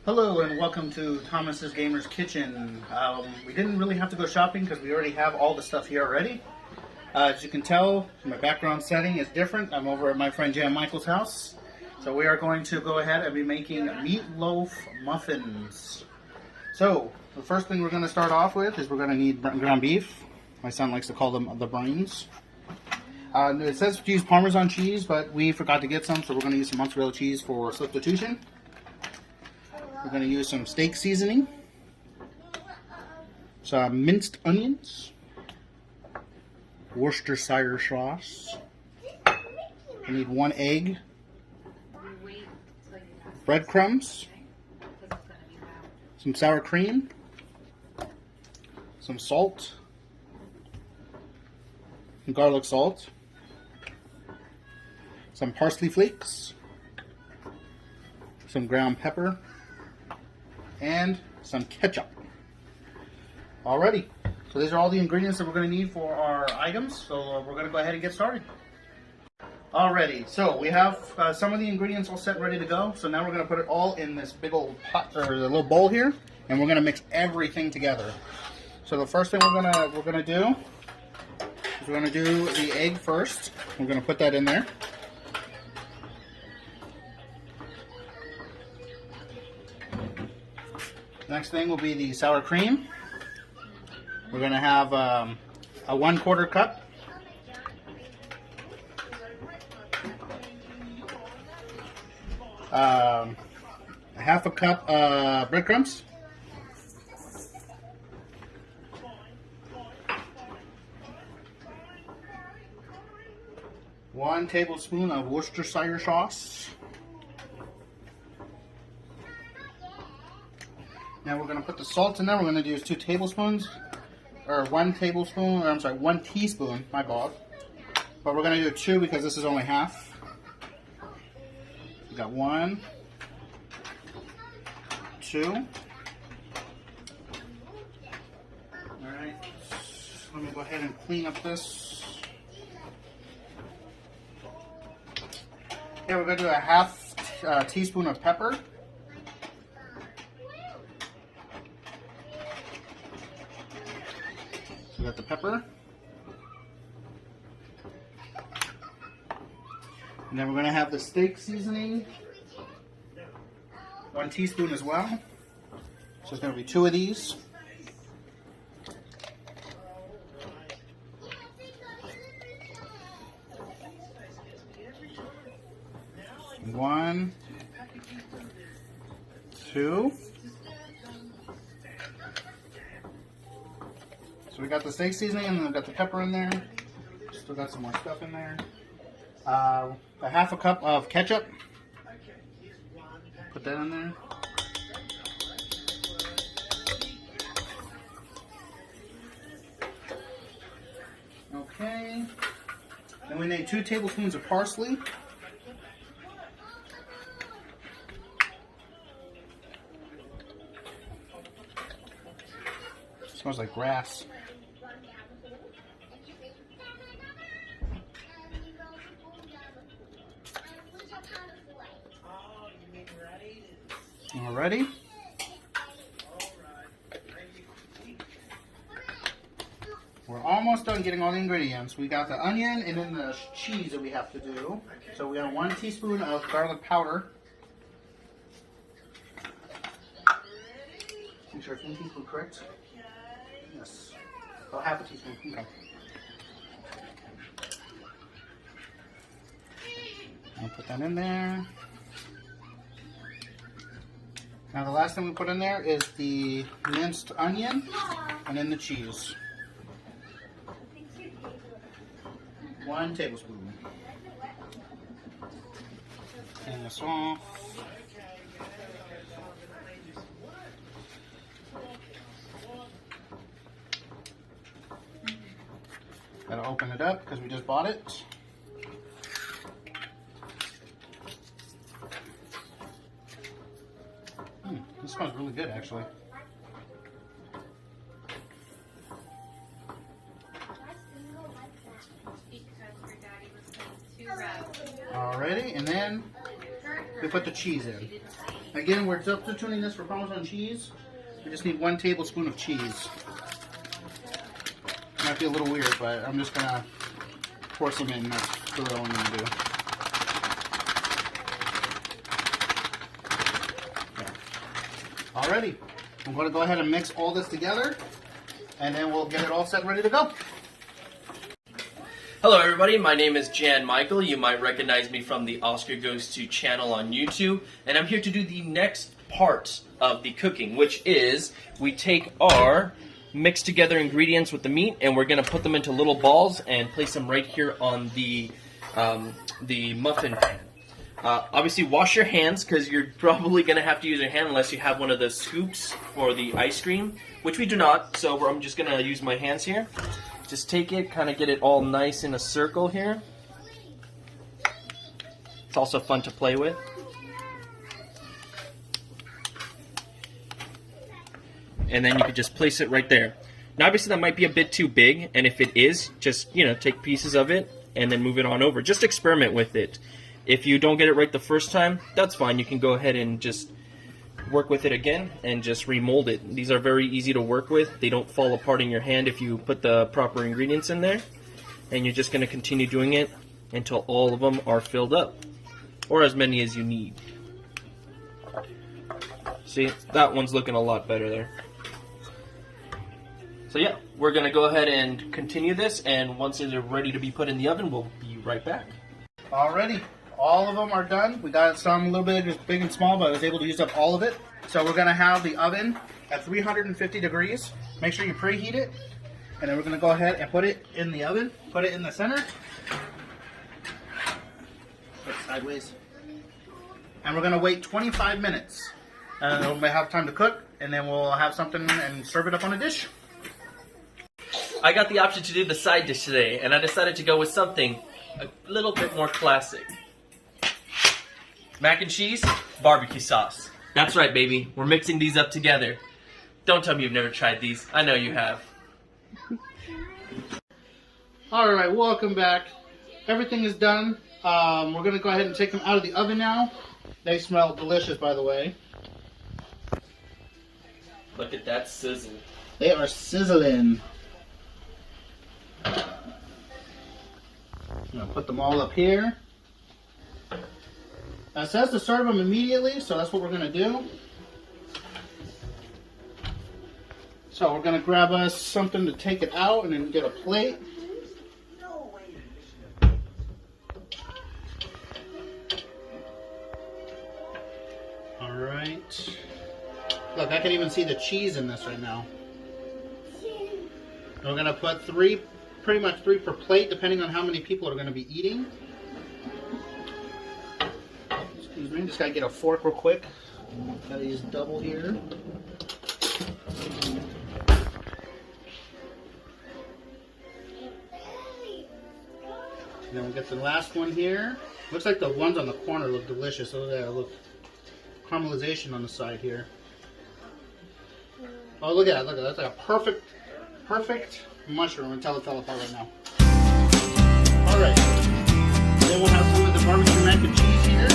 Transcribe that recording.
Hello and welcome to Thomas's Gamer's Kitchen. We didn't really have to go shopping because we already have all the stuff here already. As you can tell, my background setting is different. I'm over at my friend Jan Michael's house. So we are going to go ahead and be making meatloaf muffins. So the first thing we're going to start off with is we're going to need ground beef. My son likes to call them the brains. It says to use Parmesan cheese, but we forgot to get some, so we're going to use some mozzarella cheese for substitution. We're going to use some steak seasoning, some minced onions, Worcestershire sauce. We need 1 egg, breadcrumbs, some sour cream, some salt, some garlic salt, some parsley flakes, some ground pepper, and some ketchup. Alrighty, so these are all the ingredients that we're going to need for our items, so we're going to go ahead and get started. Alrighty, so we have some of the ingredients all set and ready to go, so now we're going to put it all in this big old pot, or the little bowl here, and we're going to mix everything together. So the first thing we're going to do is we're going to do the egg first. We're going to put that in there. Next thing will be the sour cream. We're going to have a 1/4 cup. A 1/2 cup breadcrumbs. One tablespoon of Worcestershire sauce. Now we're going to put the salt in there. We're going to use 2 tablespoons, or 1 tablespoon, or I'm sorry, 1 teaspoon, my bad. But we're going to do 2 because this is only half. We got 1, 2. Alright, let me go ahead and clean up this. Okay, we're going to do a 1/2 teaspoon of pepper. We got the pepper. And then we're going to have the steak seasoning. 1 teaspoon as well. So it's going to be 2 of these. One, 2. So we got the steak seasoning and then we've got the pepper in there. Still got some more stuff in there. A 1/2 cup of ketchup. Put that in there. Okay. Then we need 2 tablespoons of parsley. Smells like grass. Alrighty. We're almost done getting all the ingredients. We got the onion and then the cheese that we have to do. So we got 1 teaspoon of garlic powder. Make sure it's 1 teaspoon, correct? Yes. Oh, 1/2 teaspoon. Okay. I'll put that in there. Now the last thing we put in there is the minced onion and then the cheese. 1 tablespoon. Turn this off. Gotta open it up because we just bought it. This smells really good, actually. Alrighty, and then we put the cheese in. Again, we're substituting this for Parmesan cheese. We just need 1 tablespoon of cheese. Might be a little weird, but I'm just gonna pour some in. That's really all I'm gonna do. Okay. Alrighty, I'm gonna go ahead and mix all this together, and then we'll get it all set, ready to go. Hello everybody, my name is Jan Michael. You might recognize me from the Oscar Goes To channel on YouTube, and I'm here to do the next part of the cooking, which is we take our mixed together ingredients with the meat and we're going to put them into little balls and place them right here on the muffin pan. Obviously wash your hands because you're probably going to have to use your hand unless you have one of the scoops for the ice cream, which we do not, so I'm just going to use my hands here. Just take it, kind of get it all nice in a circle here. It's also fun to play with. And then you could just place it right there. Now obviously that might be a bit too big, and if it is, just, you know, take pieces of it and then move it on over. Just experiment with it. If you don't get it right the first time, that's fine. You can go ahead and just work with it again and just remold it. These are very easy to work with. They don't fall apart in your hand if you put the proper ingredients in there. And you're just going to continue doing it until all of them are filled up, or as many as you need. See, that one's looking a lot better there. So yeah, we're going to go ahead and continue this, and once they're ready to be put in the oven, we'll be right back. Alrighty, all of them are done. We got some a little bit just big and small, but I was able to use up all of it. So we're going to have the oven at 350 degrees. Make sure you preheat it. And then we're going to go ahead and put it in the oven. Put it in the center. Put it sideways. And we're going to wait 25 minutes. And then we'll have time to cook. And then we'll have something and serve it up on a dish. I got the option to do the side dish today, and I decided to go with something a little bit more classic. Mac and cheese, barbecue sauce. That's right, baby. We're mixing these up together. Don't tell me you've never tried these. I know you have. Alright, welcome back. Everything is done. We're going to go ahead and take them out of the oven now. They smell delicious, by the way. Look at that sizzle. They are sizzling. I'm going to put them all up here. It says to serve them immediately, so that's what we're going to do. So we're going to grab us something to take it out and then get a plate. Alright. Look, I can even see the cheese in this right now. We're going to put pretty much three per plate, depending on how many people are going to be eating. Excuse me, just got to get a fork real quick. Got to use double here. And then we'll get the last one here. Looks like the ones on the corner look delicious. Oh yeah, look, caramelization on the side here. Oh, look at that! Look at that! That's like a perfect mushroom until it fell apart right now. All right. Then we'll have some of the barbecue mac and cheese here.